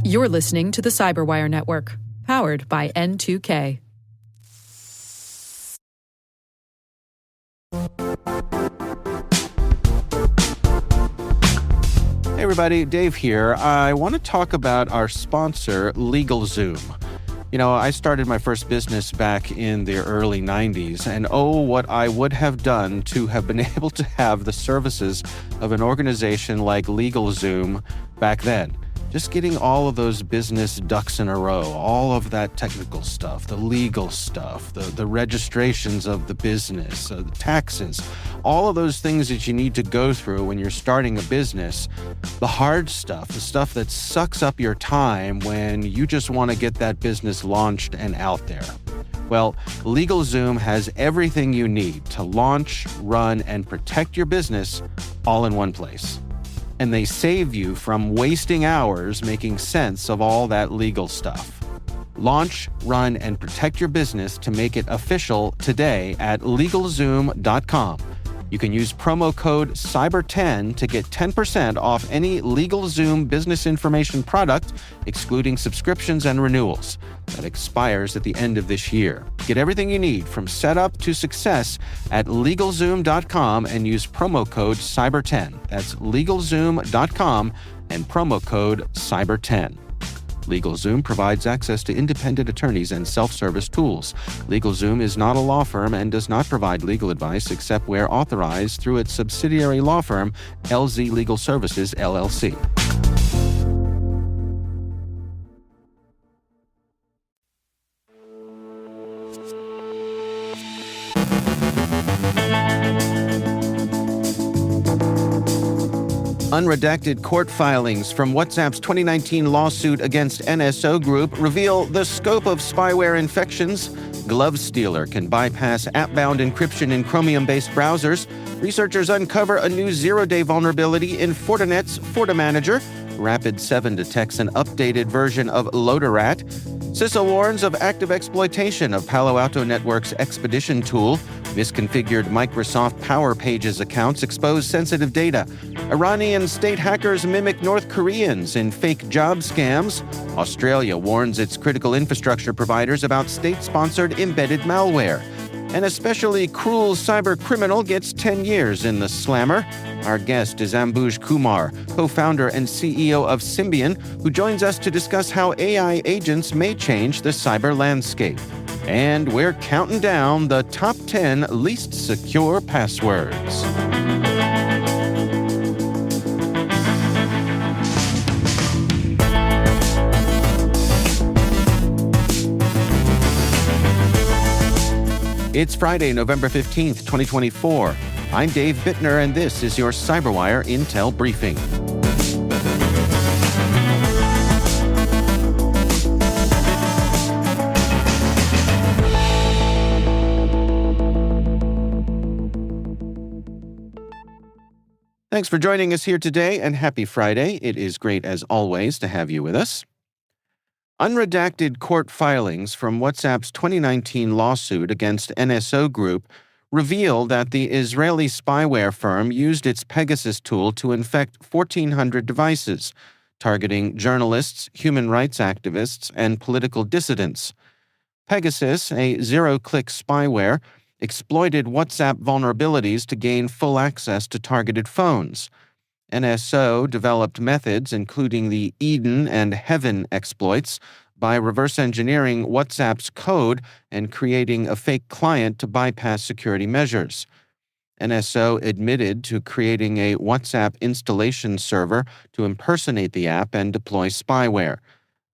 You're listening to the CyberWire Network, powered by N2K. Hey everybody, Dave here. I want to talk about our sponsor, LegalZoom. You know, I started my first business back in the early 90s, and what I would have done to have been able to have the services of an organization like LegalZoom back then. Just getting all of those business ducks in a row, all of that technical stuff, the legal stuff, the registrations of the business, the taxes, all of those things that you need to go through when you're starting a business, the hard stuff, the stuff that sucks up your time when you just want to get that business launched and out there. Well, LegalZoom has everything you need to launch, run, and protect your business all in one place. And they save you from wasting hours making sense of all that legal stuff. Launch, run, and protect your business to make it official today at LegalZoom.com. You can use promo code CYBER10 to get 10% off any LegalZoom business information product, excluding subscriptions and renewals. That expires at the end of this year. Get everything you need from setup to success at LegalZoom.com and use promo code CYBER10. That's LegalZoom.com and promo code CYBER10. LegalZoom provides access to independent attorneys and self-service tools. LegalZoom is not a law firm and does not provide legal advice except where authorized through its subsidiary law firm, LZ Legal Services, LLC. Unredacted court filings from WhatsApp's 2019 lawsuit against NSO Group reveal the scope of spyware infections. Glove Stealer can bypass app-bound encryption in Chromium-based browsers. Researchers uncover a new zero-day vulnerability in Fortinet's FortiManager. Rapid7 detects an updated version of Loaderat. CISA warns of active exploitation of Palo Alto Networks' Expedition tool. Misconfigured Microsoft Power Pages accounts expose sensitive data. Iranian state hackers mimic North Koreans in fake job scams. Australia warns its critical infrastructure providers about state-sponsored embedded malware. An especially cruel cyber criminal gets 10 years in the slammer. Our guest is Ambush Kumar, co-founder and CEO of Symbian, who joins us to discuss how AI agents may change the cyber landscape. And we're counting down the top 10 least secure passwords. It's Friday, November 15th, 2024. I'm Dave Bittner, and this is your CyberWire Intel Briefing. Thanks for joining us here today, and happy Friday. It is great, as always, to have you with us. Unredacted court filings from WhatsApp's 2019 lawsuit against NSO Group reveal that the Israeli spyware firm used its Pegasus tool to infect 1,400 devices, targeting journalists, human rights activists, and political dissidents. Pegasus, a zero-click spyware, exploited WhatsApp vulnerabilities to gain full access to targeted phones. NSO developed methods including the Eden and Heaven exploits by reverse engineering WhatsApp's code and creating a fake client to bypass security measures. NSO admitted to creating a WhatsApp installation server to impersonate the app and deploy spyware.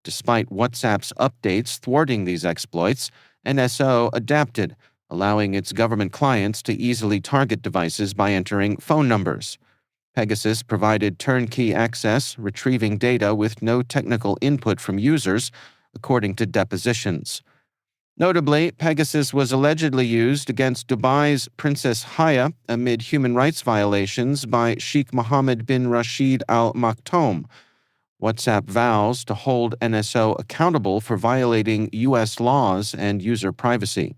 Despite WhatsApp's updates thwarting these exploits, NSO adapted, allowing its government clients to easily target devices by entering phone numbers. Pegasus provided turnkey access, retrieving data with no technical input from users, according to depositions. Notably, Pegasus was allegedly used against Dubai's Princess Haya amid human rights violations by Sheikh Mohammed bin Rashid Al Maktoum. WhatsApp vows to hold NSO accountable for violating U.S. laws and user privacy.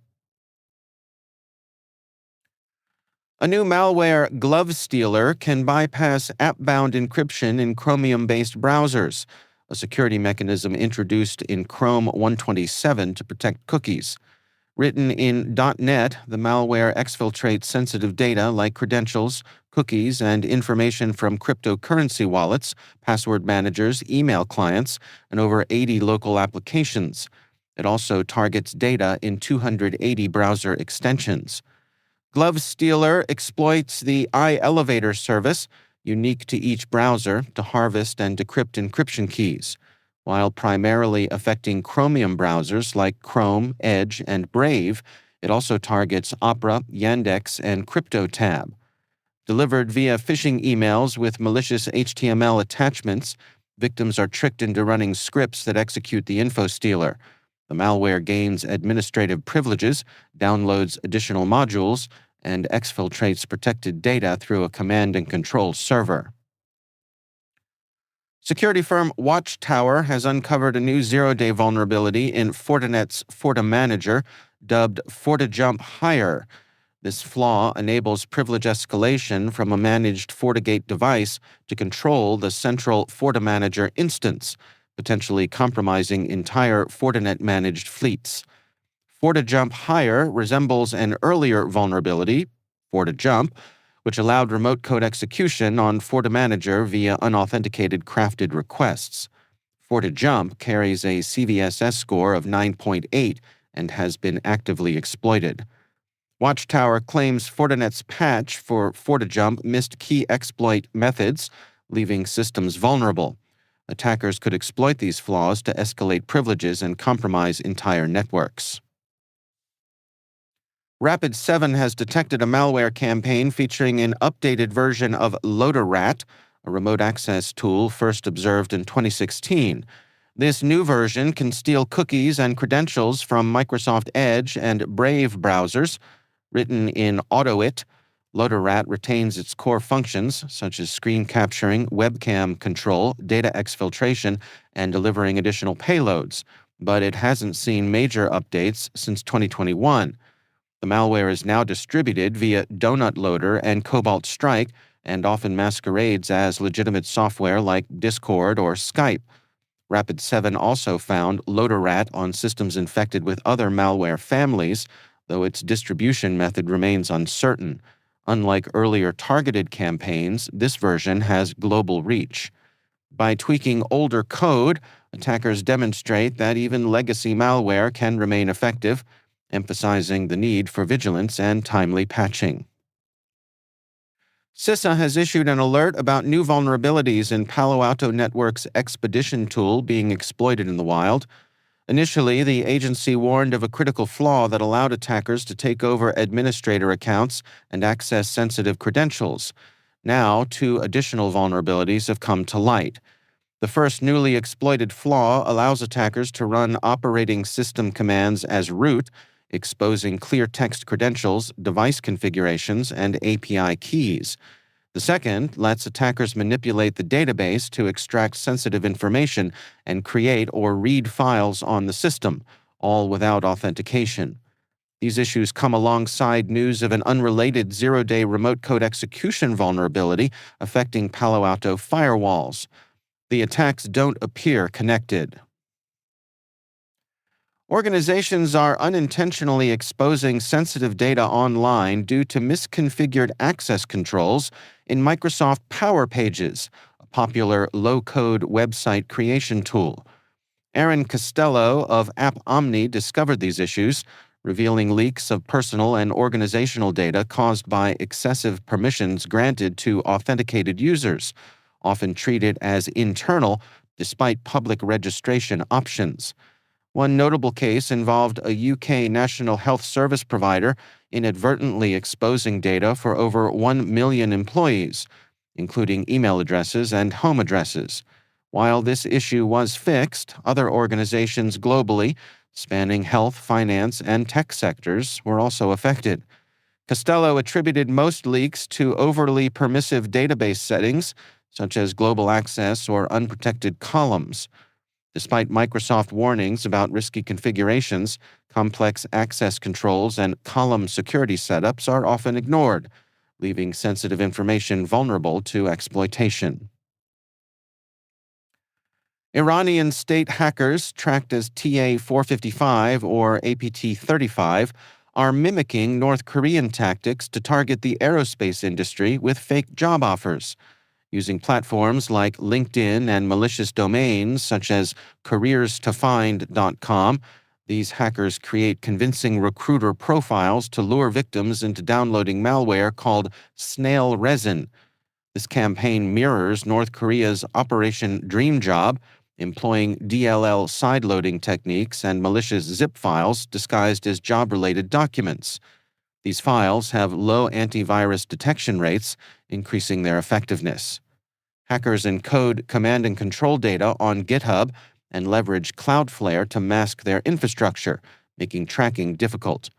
A new malware, Glove Stealer, can bypass app-bound encryption in Chromium-based browsers, a security mechanism introduced in Chrome 127 to protect cookies. Written in .NET, the malware exfiltrates sensitive data like credentials, cookies, and information from cryptocurrency wallets, password managers, email clients, and over 80 local applications. It also targets data in 280 browser extensions. Glove Stealer exploits the iElevator service, unique to each browser, to harvest and decrypt encryption keys. While primarily affecting Chromium browsers like Chrome, Edge, and Brave, it also targets Opera, Yandex, and CryptoTab. Delivered via phishing emails with malicious HTML attachments, victims are tricked into running scripts that execute the info stealer. The malware gains administrative privileges, downloads additional modules, and exfiltrates protected data through a command and control server. Security firm Watchtower has uncovered a new zero-day vulnerability in Fortinet's FortiManager, dubbed FortiJump Higher. This flaw enables privilege escalation from a managed FortiGate device to control the central FortiManager instance, potentially compromising entire Fortinet-managed fleets. FortiJump Higher resembles an earlier vulnerability, FortiJump, which allowed remote code execution on FortiManager via unauthenticated crafted requests. FortiJump carries a CVSS score of 9.8 and has been actively exploited. Watchtower claims Fortinet's patch for FortiJump missed key exploit methods, leaving systems vulnerable. Attackers could exploit these flaws to escalate privileges and compromise entire networks. Rapid7 has detected a malware campaign featuring an updated version of LoaderRat, a remote access tool first observed in 2016. This new version can steal cookies and credentials from Microsoft Edge and Brave browsers. Written in AutoIt, LoaderRat retains its core functions, such as screen capturing, webcam control, data exfiltration, and delivering additional payloads, but it hasn't seen major updates since 2021. The malware is now distributed via Donut Loader and Cobalt Strike and often masquerades as legitimate software like Discord or Skype. Rapid7 also found LoaderRat on systems infected with other malware families, though its distribution method remains uncertain. Unlike earlier targeted campaigns, this version has global reach. By tweaking older code, attackers demonstrate that even legacy malware can remain effective, emphasizing the need for vigilance and timely patching. CISA has issued an alert about new vulnerabilities in Palo Alto Networks' Expedition tool being exploited in the wild. Initially, the agency warned of a critical flaw that allowed attackers to take over administrator accounts and access sensitive credentials. Now, two additional vulnerabilities have come to light. The first newly exploited flaw allows attackers to run operating system commands as root, exposing clear text credentials, device configurations, and API keys. The second lets attackers manipulate the database to extract sensitive information and create or read files on the system, all without authentication. These issues come alongside news of an unrelated zero-day remote code execution vulnerability affecting Palo Alto firewalls. The attacks don't appear connected. Organizations are unintentionally exposing sensitive data online due to misconfigured access controls in Microsoft Power Pages, a popular low-code website creation tool. Aaron Costello of App Omni discovered these issues, revealing leaks of personal and organizational data caused by excessive permissions granted to authenticated users, often treated as internal despite public registration options. One notable case involved a UK National Health Service provider inadvertently exposing data for over 1 million employees, including email addresses and home addresses. While this issue was fixed, other organizations globally, spanning health, finance, and tech sectors, were also affected. Costello attributed most leaks to overly permissive database settings, such as global access or unprotected columns. Despite Microsoft warnings about risky configurations, complex access controls and column security setups are often ignored. leaving sensitive information vulnerable to exploitation. Iranian state hackers, tracked as TA-455 or APT-35, are mimicking North Korean tactics to target the aerospace industry with fake job offers. Using platforms like LinkedIn and malicious domains such as careerstofind.com, these hackers create convincing recruiter profiles to lure victims into downloading malware called snail resin. This campaign mirrors North Korea's Operation Dream Job, employing DLL sideloading techniques and malicious zip files disguised as job-related documents. These files have low antivirus detection rates, increasing their effectiveness. Hackers encode command and control data on GitHub and leverage Cloudflare to mask their infrastructure, making tracking difficult.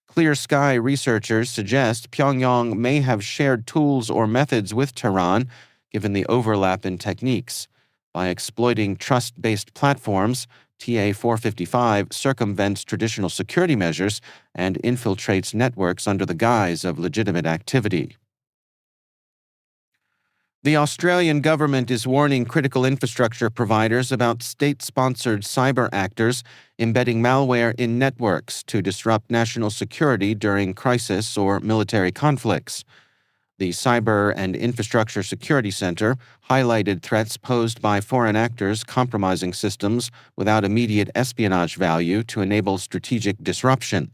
Clear Sky researchers suggest Pyongyang may have shared tools or methods with Tehran, given the overlap in techniques. By exploiting trust-based platforms, TA-455 circumvents traditional security measures and infiltrates networks under the guise of legitimate activity. The Australian government is warning critical infrastructure providers about state-sponsored cyber actors embedding malware in networks to disrupt national security during crisis or military conflicts. The Cyber and Infrastructure Security Center highlighted threats posed by foreign actors compromising systems without immediate espionage value to enable strategic disruption.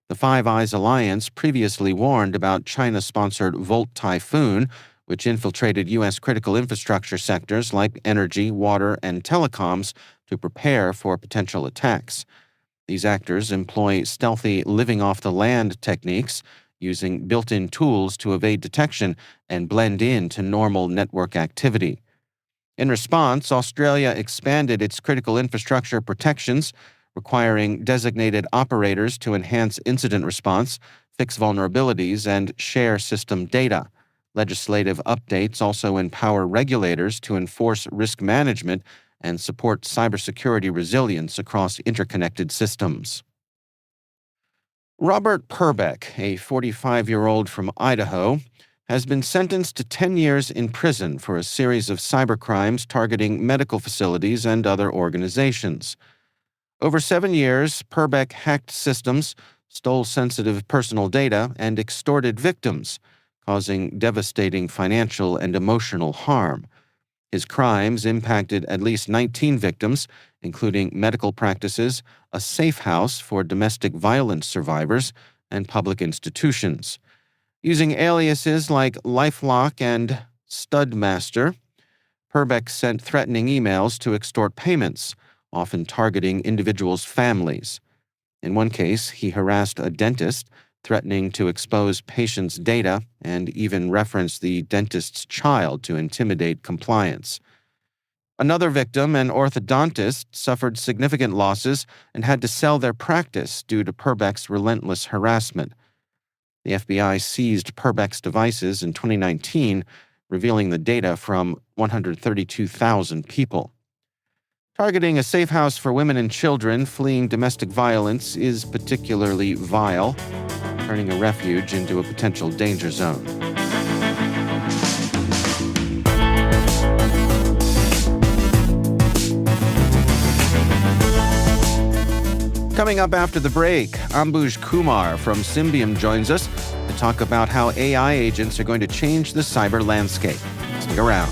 The Five Eyes Alliance previously warned about China-sponsored Volt Typhoon, which infiltrated U.S. critical infrastructure sectors like energy, water, and telecoms to prepare for potential attacks. These actors employ stealthy living-off-the-land techniques, using built-in tools to evade detection and blend into normal network activity. In response, Australia expanded its critical infrastructure protections, requiring designated operators to enhance incident response, fix vulnerabilities, and share system data. Legislative updates also empower regulators to enforce risk management and support cybersecurity resilience across interconnected systems. Robert Perbeck, a 45-year-old from Idaho, has been sentenced to 10 years in prison for a series of cybercrimes targeting medical facilities and other organizations. Over 7 years, Perbeck hacked systems, stole sensitive personal data, and extorted victims, causing devastating financial and emotional harm. His crimes impacted at least 19 victims, including medical practices, a safe house for domestic violence survivors, and public institutions. Using aliases like LifeLock and Studmaster, Perbeck sent threatening emails to extort payments, often targeting individuals' families. In one case, he harassed a dentist, threatening to expose patients' data and even reference the dentist's child to intimidate compliance. Another victim, an orthodontist, suffered significant losses and had to sell their practice due to Perbeck's relentless harassment. The FBI seized Perbeck's devices in 2019, revealing the data from 132,000 people. Targeting a safe house for women and children fleeing domestic violence is particularly vile, turning a refuge into a potential danger zone. Coming up after the break, Ambush Kumar from Symbiom joins us to talk about how AI agents are going to change the cyber landscape. Stick around.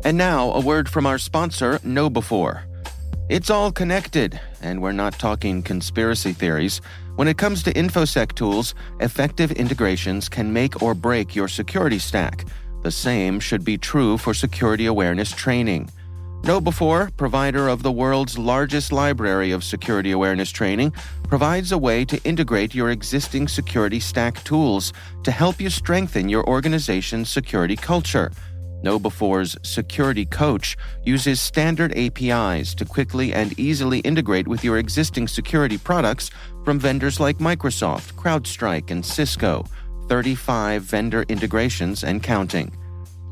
And now, a word from our sponsor, KnowBe4. It's all connected, and we're not talking conspiracy theories. When it comes to InfoSec tools, effective integrations can make or break your security stack. The same should be true for security awareness training. KnowBe4, provider of the world's largest library of security awareness training, provides a way to integrate your existing security stack tools to help you strengthen your organization's security culture. KnowBefore's Security Coach uses standard APIs to quickly and easily integrate with your existing security products from vendors like Microsoft, CrowdStrike, and Cisco, 35 vendor integrations and counting.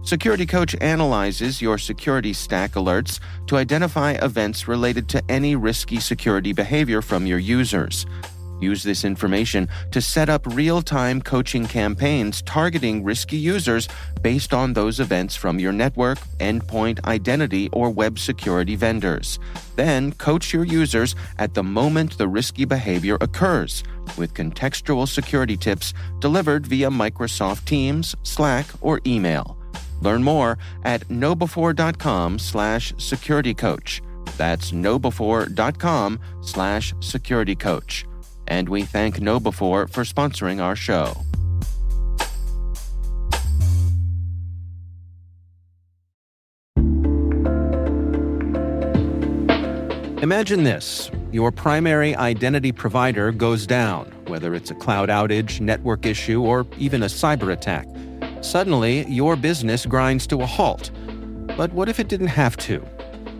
Security Coach analyzes your security stack alerts to identify events related to any risky security behavior from your users. Use this information to set up real-time coaching campaigns targeting risky users based on those events from your network, endpoint, identity, or web security vendors. Then coach your users at the moment the risky behavior occurs, with contextual security tips delivered via Microsoft Teams, Slack, or email. Learn more at knowbefore.com/securitycoach. That's knowbefore.com/securitycoach. And we thank KnowBefore for sponsoring our show. Imagine this. Your primary identity provider goes down, whether it's a cloud outage, network issue, or even a cyber attack. Suddenly, your business grinds to a halt. But what if it didn't have to?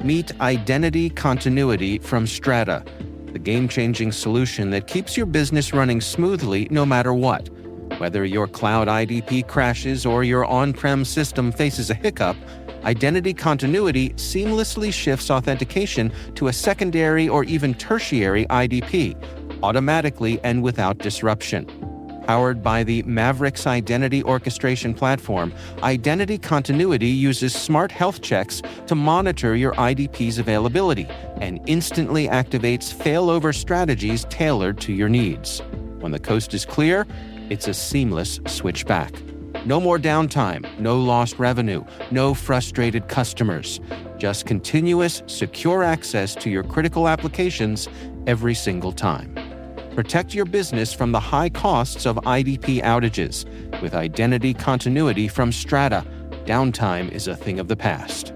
Meet Identity Continuity from Strata, the game-changing solution that keeps your business running smoothly no matter what. Whether your cloud IDP crashes or your on-prem system faces a hiccup, Identity Continuity seamlessly shifts authentication to a secondary or even tertiary IDP, automatically and without disruption. Powered by the Mavericks Identity Orchestration Platform, Identity Continuity uses smart health checks to monitor your IDP's availability and instantly activates failover strategies tailored to your needs. When the coast is clear, it's a seamless switch back. No more downtime, no lost revenue, no frustrated customers. Just continuous, secure access to your critical applications every single time. Protect your business from the high costs of IDP outages. With Identity Continuity from Strata, downtime is a thing of the past.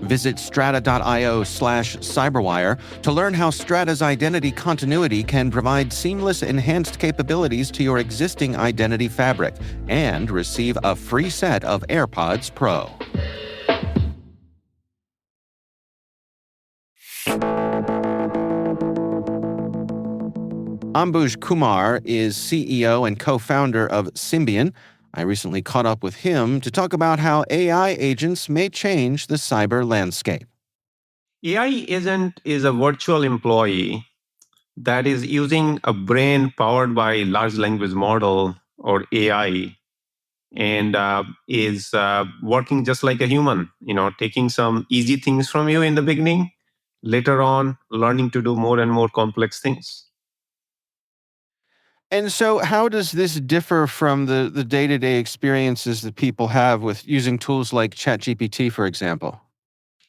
Visit strata.io/cyberwire to learn how Strata's Identity Continuity can provide seamless enhanced capabilities to your existing identity fabric and receive a free set of AirPods Pro. Ambush Kumar is CEO and co-founder of Symbian. I recently caught up with him to talk about how AI agents may change the cyber landscape. AI agent is a virtual employee that is using a brain powered by large language model or AI and is working just like a human, taking some easy things from you in the beginning, later on learning to do more and more complex things. And so how does this differ from the day-to-day experiences that people have with using tools like ChatGPT, for example?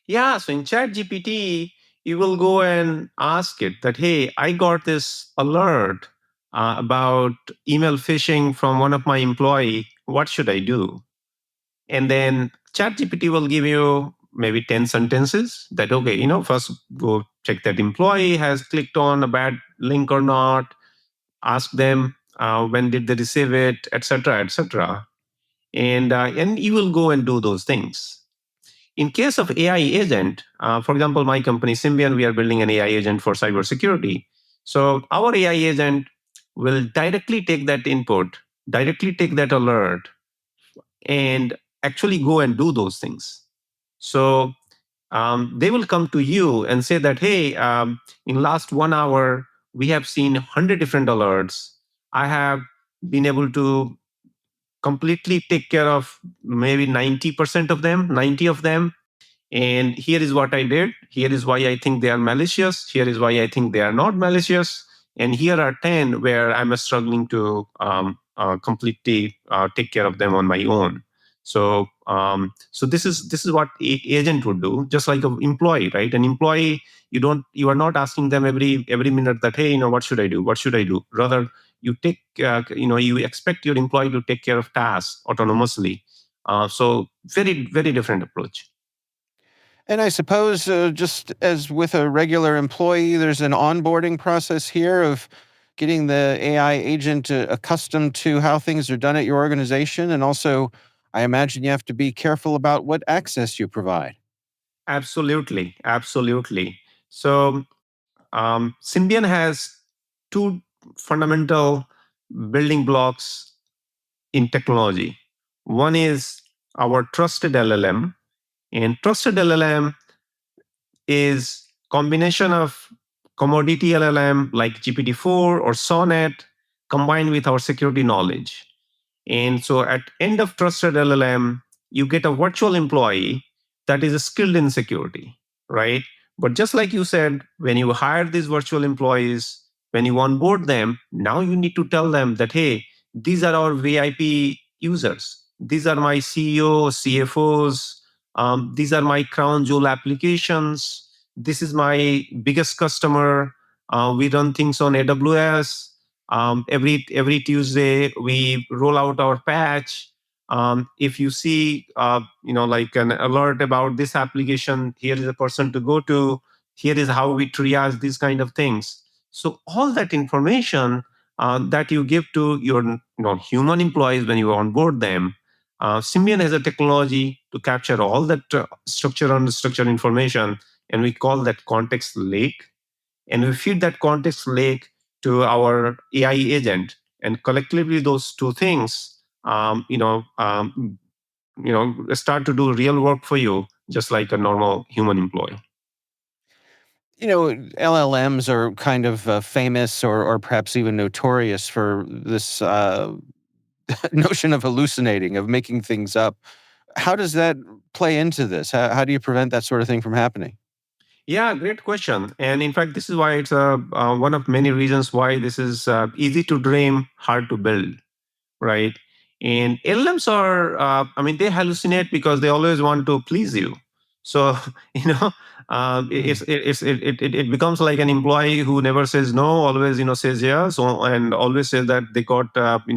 Yeah, so in ChatGPT, you will go and ask it that, hey, I got this alert about email phishing from one of my employee. What should I do? And then ChatGPT will give you maybe 10 sentences that, okay, first go check that employee has clicked on a bad link or not, ask them when did they receive it, etc., etc. And you will go and do those things. In case of AI agent, for example, my company Symbian, we are building an AI agent for cybersecurity. So our AI agent will directly take that input, directly take that alert, and actually go and do those things. So they will come to you and say that, hey, in last 1 hour, we have seen 100 different alerts. I have been able to completely take care of maybe 90% of them, 90 of them. And here is what I did. Here is why I think they are malicious. Here is why I think they are not malicious. And here are 10 where I'm struggling to completely take care of them on my own. So this is what agent would do, just like an employee, right? An employee, you are not asking them every minute that, hey, what should I do? What should I do? Rather, you take you expect your employee to take care of tasks autonomously. So very, very different approach. And I suppose just as with a regular employee, there's an onboarding process here of getting the AI agent accustomed to how things are done at your organization. And also, I imagine you have to be careful about what access you provide. Absolutely, absolutely. So Symbian has two fundamental building blocks in technology. One is our trusted LLM, and trusted LLM is combination of commodity LLM like GPT-4 or Sonnet combined with our security knowledge. And so at end of trusted LLM, you get a virtual employee that is skilled in security, right? But just like you said, when you hire these virtual employees, when you onboard them, now you need to tell them that, hey, these are our VIP users. These are my CEO, CFOs. These are my crown jewel applications. This is my biggest customer. We run things on AWS. Every Tuesday we roll out our patch. If you see like an alert about this application, here is a person to go to. Here is how we triage these kind of things. So all that information that you give to your human employees when you onboard them, Symbian has a technology to capture all that structured and unstructured information, and we call that context lake. And we feed that context lake to our AI agent, and collectively those two things, start to do real work for you, just like a normal human employee. LLMs are kind of famous or perhaps even notorious for this notion of hallucinating, of making things up. How does that play into this? How do you prevent that sort of thing from happening? Yeah, great question. And in fact, this is why it's one of many reasons why this is easy to dream, hard to build, right? And LLMs are, they hallucinate because they always want to please you. So, you know, Hmm. it becomes like an employee who never says no, always, says yes, and always says that they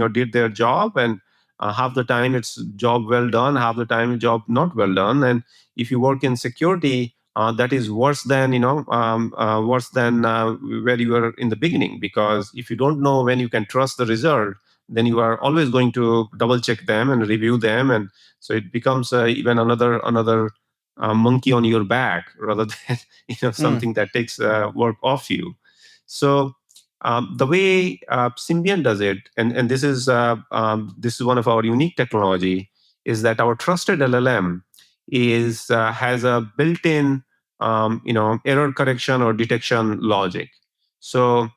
did their job. And half the time it's job well done, half the time job not well done. And if you work in security, that is worse than where you were in the beginning, because if you don't know when you can trust the result, then you are always going to double check them and review them, and so it becomes even another monkey on your back, rather than Mm. something that takes work off you. So the way Symbian does it, and this is one of our unique technology, is that our trusted LLM is has a built-in error correction or detection logic. So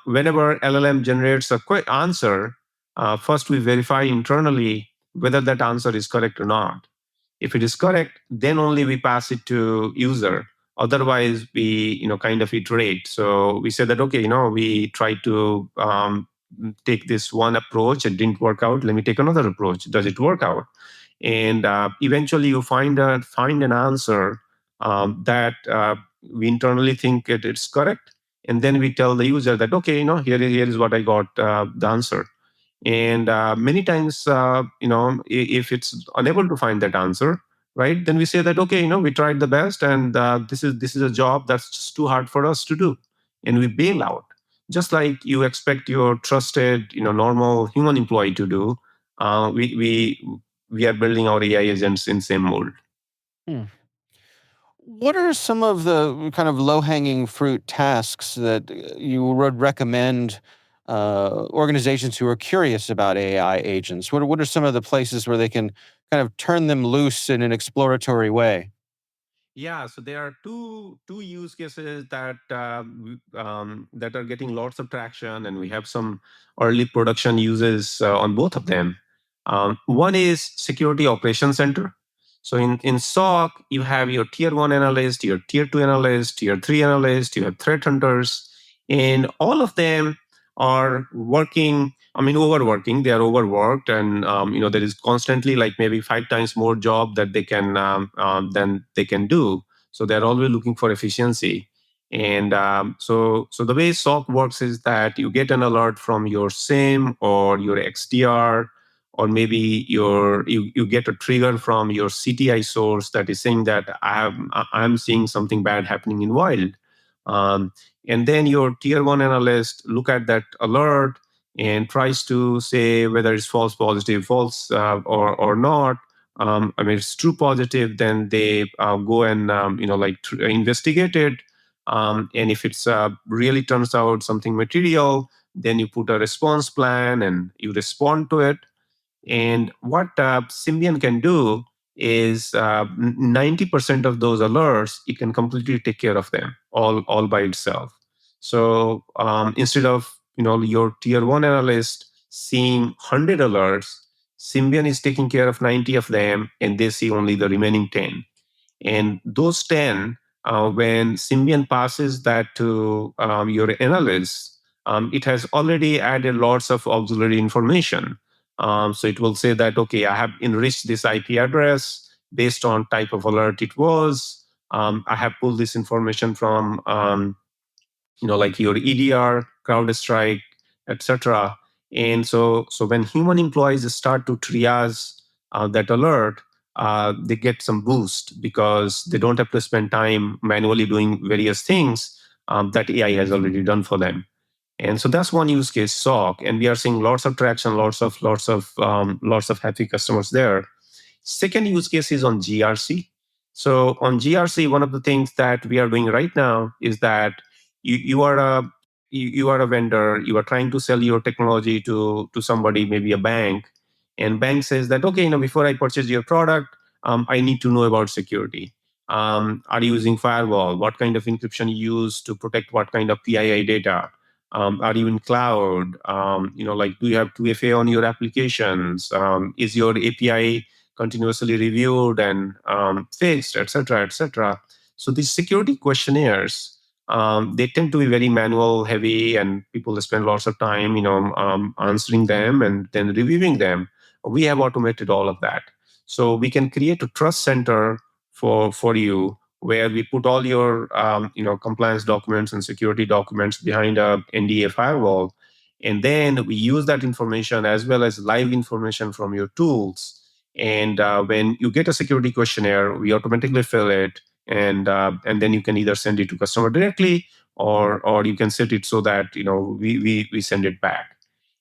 whenever LLM generates a quick answer, first we verify internally whether that answer is correct or not. If it is correct, then only we pass it to user. Otherwise, we kind of iterate. So we say that, okay, we try to take this one approach, it didn't work out. Let me take another approach. Does it work out? And eventually, you find an answer that we internally think it's correct, and then we tell the user that, okay, here is what I got, the answer. And many times, if it's unable to find that answer, right, then we say that, okay, we tried the best, and this is a job that's just too hard for us to do, and we bail out, just like you expect your trusted, normal human employee to do. We are building our AI agents in same mold. Hmm. What are some of the kind of low-hanging fruit tasks that you would recommend organizations who are curious about AI agents? What are some of the places where they can kind of turn them loose in an exploratory way? Yeah, so there are two use cases that that are getting lots of traction, and we have some early production uses on both of them. One is security operations center. So in SOC, you have your tier one analyst, your tier two analyst, tier three analyst, you have threat hunters, and all of them are working. Overworking. They are overworked, and there is constantly like maybe 5 times more job that they can than they can do. So they're always looking for efficiency. And so the way SOC works is that you get an alert from your SIM or your XDR, or maybe you get a trigger from your CTI source that is saying that I'm seeing something bad happening in wild. Um, and then your tier one analyst look at that alert, and tries to say whether it's false positive, false or not. I mean, it's true positive, then they go and investigate it. And if it's really turns out something material, then you put a response plan and you respond to it. And what Symbian can do is 90% of those alerts, it can completely take care of them all by itself. So instead of your tier one analyst seeing 100 alerts, Symbian is taking care of 90 of them, and they see only the remaining 10. And those 10, when Symbian passes that to your analysts, it has already added lots of auxiliary information. So it will say that, okay, I have enriched this IP address based on type of alert it was. I have pulled this information from like your EDR, CrowdStrike, etc. And so when human employees start to triage that alert, they get some boost because they don't have to spend time manually doing various things that AI has already done for them. And so that's one use case, SOC, and we are seeing lots of traction, lots of happy customers there. Second use case is on GRC. So on GRC, one of the things that we are doing right now is that you are a vendor. You are trying to sell your technology to somebody, maybe a bank, and bank says that, okay, before I purchase your product, I need to know about security. Are you using firewall? What kind of encryption you use to protect what kind of PII data? Are you in cloud? Like, do you have 2FA on your applications? Is your API continuously reviewed and fixed, et cetera, et cetera? So these security questionnaires, they tend to be very manual heavy, and people spend lots of time, answering them and then reviewing them. We have automated all of that. So we can create a trust center for you, where we put all your compliance documents and security documents behind a NDA firewall, and then we use that information as well as live information from your tools. And when you get a security questionnaire, we automatically fill it, and then you can either send it to customer directly, or you can set it so that we send it back.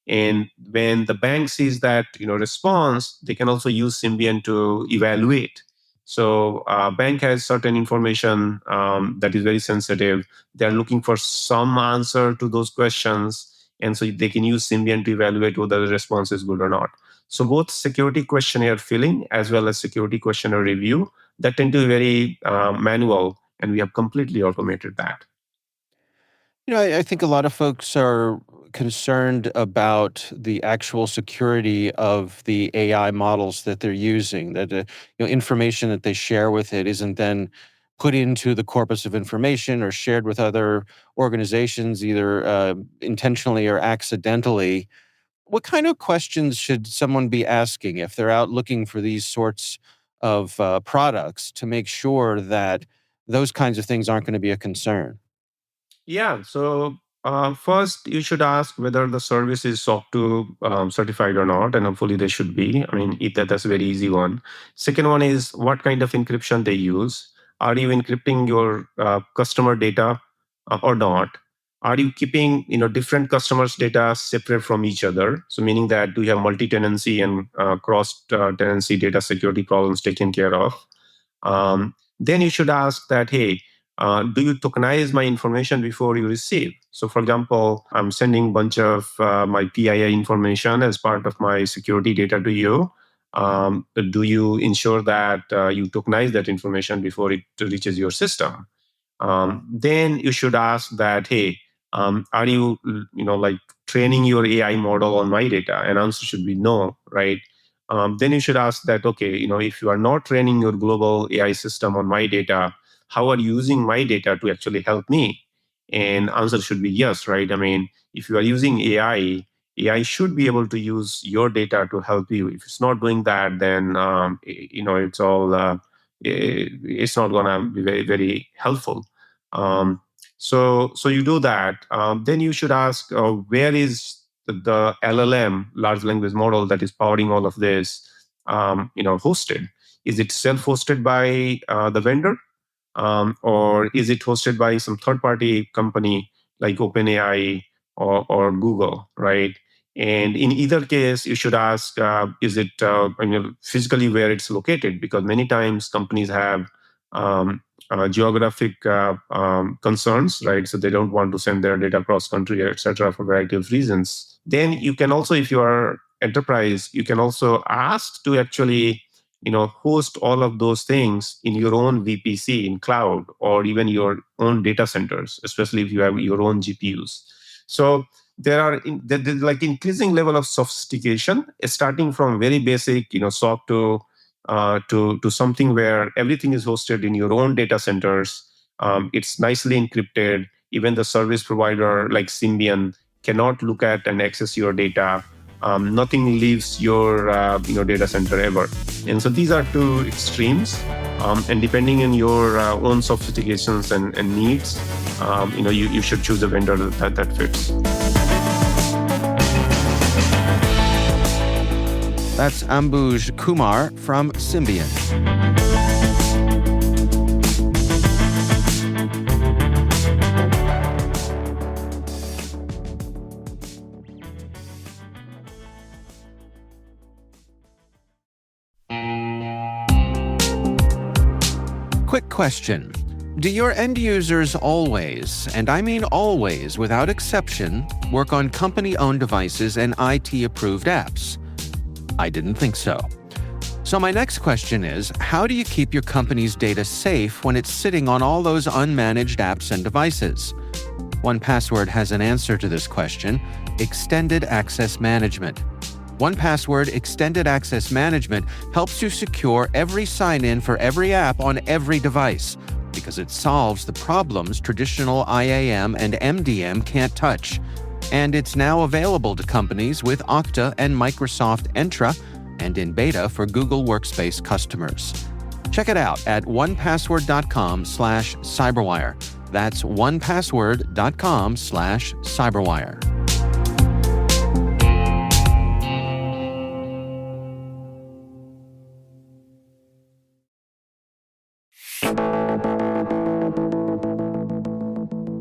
And when the bank sees that response, they can also use Symbian to evaluate. So bank has certain information that is very sensitive. They're looking for some answer to those questions, and so they can use Symbian to evaluate whether the response is good or not. So both security questionnaire filling as well as security questionnaire review, that tend to be very manual, and we have completely automated that. I think a lot of folks are concerned about the actual security of the AI models that they're using, that information that they share with it isn't then put into the corpus of information or shared with other organizations, either intentionally or accidentally. What kind of questions should someone be asking if they're out looking for these sorts of products to make sure that those kinds of things aren't going to be a concern? Yeah. So first, you should ask whether the service is SOC 2 certified or not, and hopefully they should be. I mean, that's a very easy one. Second one is what kind of encryption they use. Are you encrypting your customer data or not? Are you keeping different customers' data separate from each other? So meaning that do you have multi-tenancy and cross-tenancy data security problems taken care of? Then you should ask that, hey, do you tokenize my information before you receive? So, for example, I'm sending a bunch of my PII information as part of my security data to you. Do you ensure that you tokenize that information before it reaches your system? Then you should ask that, hey, are you, like training your AI model on my data? And answer should be no, right? Then you should ask that, okay, if you are not training your global AI system on my data, how are you using my data to actually help me? And answer should be yes, right? I mean, if you are using AI should be able to use your data to help you. If it's not doing that, then it's all it's not going to be very, very helpful. Um, so you do that. Then you should ask, where is the LLM, large language model, that is powering all of this, hosted? Is it self-hosted by the vendor, or is it hosted by some third-party company like OpenAI or Google, right? And in either case, you should ask, is it physically where it's located? Because many times companies have geographic concerns, right? So they don't want to send their data cross country, etc., for a variety of reasons. Then you can also, if you are enterprise, you can also ask to actually host all of those things in your own VPC in cloud, or even your own data centers, especially if you have your own GPUs. So there's like increasing level of sophistication, starting from very basic SOC to something where everything is hosted in your own data centers. It's nicely encrypted. Even the service provider like Symbian cannot look at and access your data. Nothing leaves your data center ever. And so these are two extremes. And depending on your own sophistications and needs, you should choose a vendor that fits. That's Ambush Kumar from Symbian. Quick question. Do your end users always, and I mean always without exception, work on company-owned devices and IT-approved apps? I didn't think so. So my next question is, how do you keep your company's data safe when it's sitting on all those unmanaged apps and devices? 1Password has an answer to this question: Extended Access Management. 1Password Extended Access Management helps you secure every sign-in for every app on every device, because it solves the problems traditional IAM and MDM can't touch. And it's now available to companies with Okta and Microsoft Entra, and in beta for Google Workspace customers. Check it out at onepassword.com/cyberwire. That's onepassword.com/cyberwire.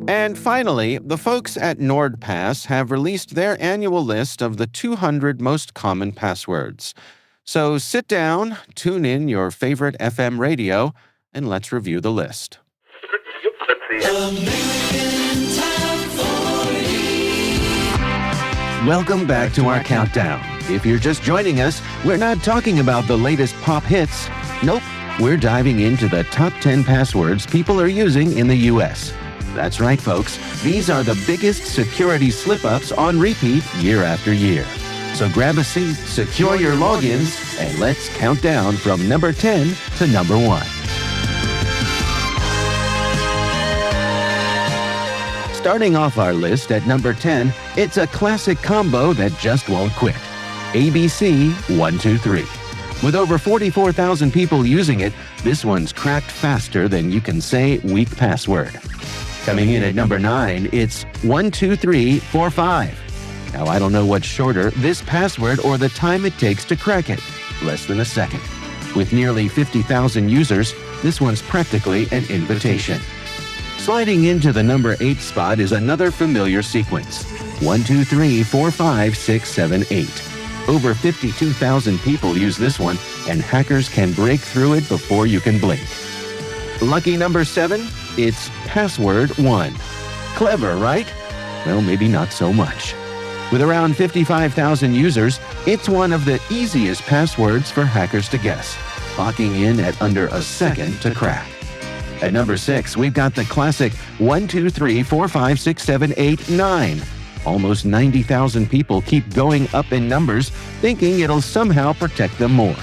And finally, the folks at NordPass have released their annual list of the 200 most common passwords. So sit down, tune in your favorite FM radio, and let's review the list. Welcome back to our countdown. If you're just joining us, we're not talking about the latest pop hits. Nope, we're diving into the top 10 passwords people are using in the U.S. That's right, folks. These are the biggest security slip-ups on repeat year after year. So grab a seat, secure your logins, and let's count down from number 10 to number 1. Starting off our list at number 10, it's a classic combo that just won't quit. ABC 123. With over 44,000 people using it, this one's cracked faster than you can say weak password. Coming in at number 9, it's 12345. Now, I don't know what's shorter, this password or the time it takes to crack it. Less than a second. With nearly 50,000 users, this one's practically an invitation. Sliding into the number 8 spot is another familiar sequence. 1234567 Over 52,000 people use this one, and hackers can break through it before you can blink. Lucky number 7, it's password 1. Clever, right? Well, maybe not so much. With around 55,000 users, it's one of the easiest passwords for hackers to guess, clocking in at under a second to crack. At number 6, we've got the classic 123456789. Almost 90,000 people keep going up in numbers, thinking it'll somehow protect them more.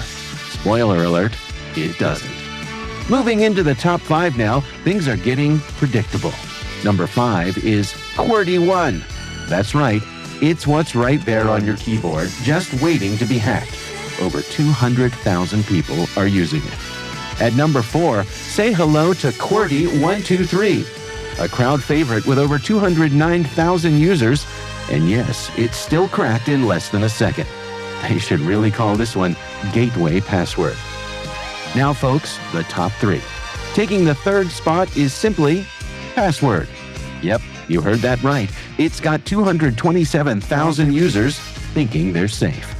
Spoiler alert, it doesn't. Moving into the top 5 now, things are getting predictable. Number 5 is QWERTY1. That's right, it's what's right there on your keyboard, just waiting to be hacked. Over 200,000 people are using it. At number 4, say hello to QWERTY123, a crowd favorite with over 209,000 users, and yes, it's still cracked in less than a second. They should really call this one Gateway Password. Now, folks, the top 3. Taking the 3rd spot is simply Password. Yep, you heard that right. It's got 227,000 users, thinking they're safe.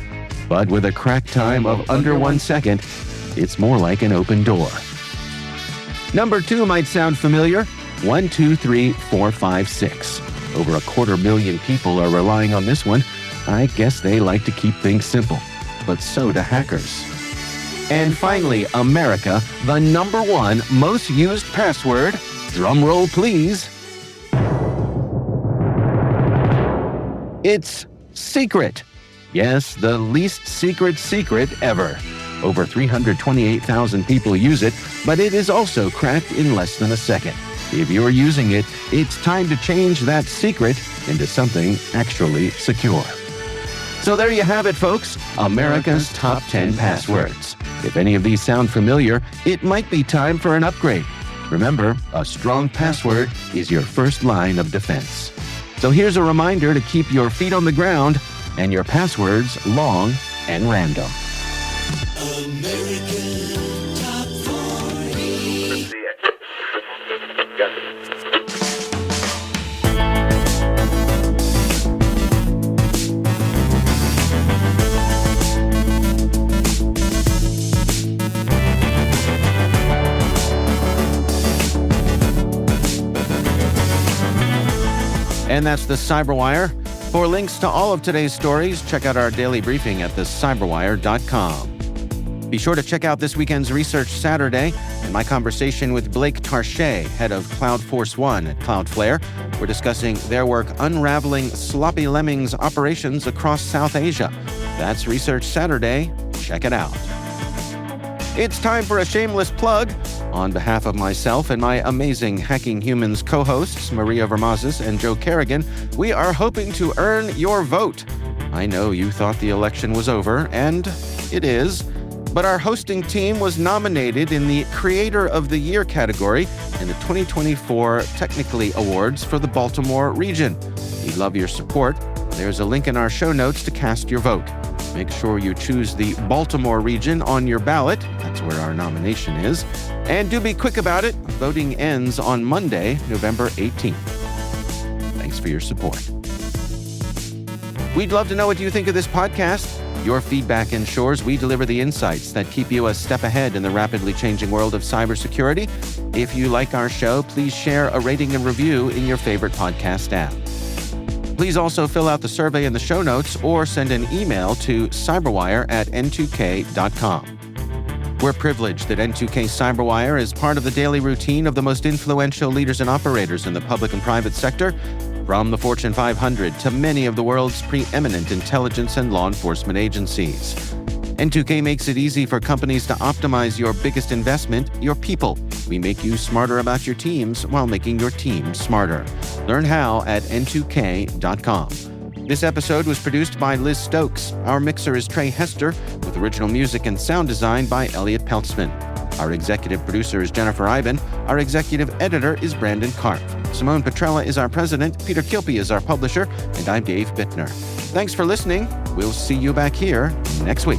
But with a crack time of under 1 second, it's more like an open door. Number 2 might sound familiar. 1, 2, 3, 4, 5, 6. Over 250,000 people are relying on this one. I guess they like to keep things simple. But so do hackers. And finally, America, the number 1 most used password. Drumroll, please. It's secret. Yes, the least secret ever. Over 328,000 people use it, but it is also cracked in less than a second. If you're using it, it's time to change that secret into something actually secure. So there you have it, folks. America's top 10 passwords. If any of these sound familiar, it might be time for an upgrade. Remember, a strong password is your first line of defense. So here's a reminder to keep your feet on the ground and your passwords long and random. American Top 40. Let's see it. Got it. And that's the CyberWire. For links to all of today's stories, check out our daily briefing at thecyberwire.com. Be sure to check out this weekend's Research Saturday and my conversation with Blake Tarchet, head of Cloud Force One at Cloudflare. We're discussing their work unraveling Sloppy Lemmings operations across South Asia. That's Research Saturday. Check it out. It's time for a shameless plug. On behalf of myself and my amazing Hacking Humans co-hosts, Maria Vermazis and Joe Kerrigan, we are hoping to earn your vote. I know you thought the election was over, and it is, but our hosting team was nominated in the Creator of the Year category in the 2024 Technically Awards for the Baltimore region. We love your support. There's a link in our show notes to cast your vote. Make sure you choose the Baltimore region on your ballot. That's where our nomination is. And do be quick about it. Voting ends on Monday, November 18th. Thanks for your support. We'd love to know what you think of this podcast. Your feedback ensures we deliver the insights that keep you a step ahead in the rapidly changing world of cybersecurity. If you like our show, please share a rating and review in your favorite podcast app. Please also fill out the survey in the show notes or send an email to cyberwire@n2k.com. We're privileged that N2K CyberWire is part of the daily routine of the most influential leaders and operators in the public and private sector, from the Fortune 500 to many of the world's preeminent intelligence and law enforcement agencies. N2K makes it easy for companies to optimize your biggest investment, your people. We make you smarter about your teams while making your team smarter. Learn how at n2k.com. This episode was produced by Liz Stokes. Our mixer is Trey Hester, with original music and sound design by Elliot Peltzman. Our executive producer is Jennifer Iben. Our executive editor is Brandon Karpf. Simone Petrella is our president, Peter Kilpie is our publisher, and I'm Dave Bittner. Thanks for listening. We'll see you back here next week.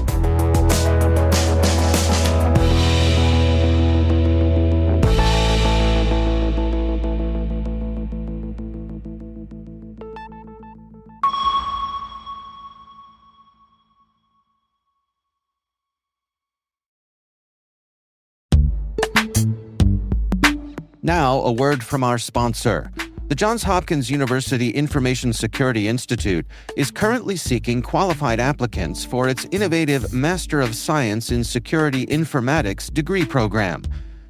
Now, a word from our sponsor. The Johns Hopkins University Information Security Institute is currently seeking qualified applicants for its innovative Master of Science in Security Informatics degree program.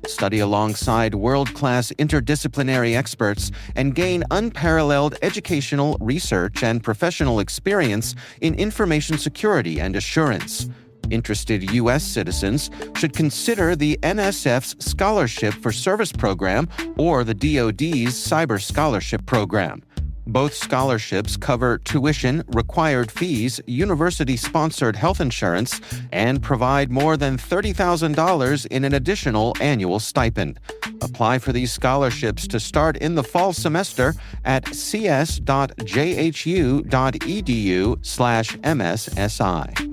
Study alongside world-class interdisciplinary experts and gain unparalleled educational, research, and professional experience in information security and assurance. Interested U.S. citizens should consider the NSF's Scholarship for Service Program or the DoD's Cyber Scholarship Program. Both scholarships cover tuition, required fees, university-sponsored health insurance, and provide more than $30,000 in an additional annual stipend. Apply for these scholarships to start in the fall semester at cs.jhu.edu/MSSI.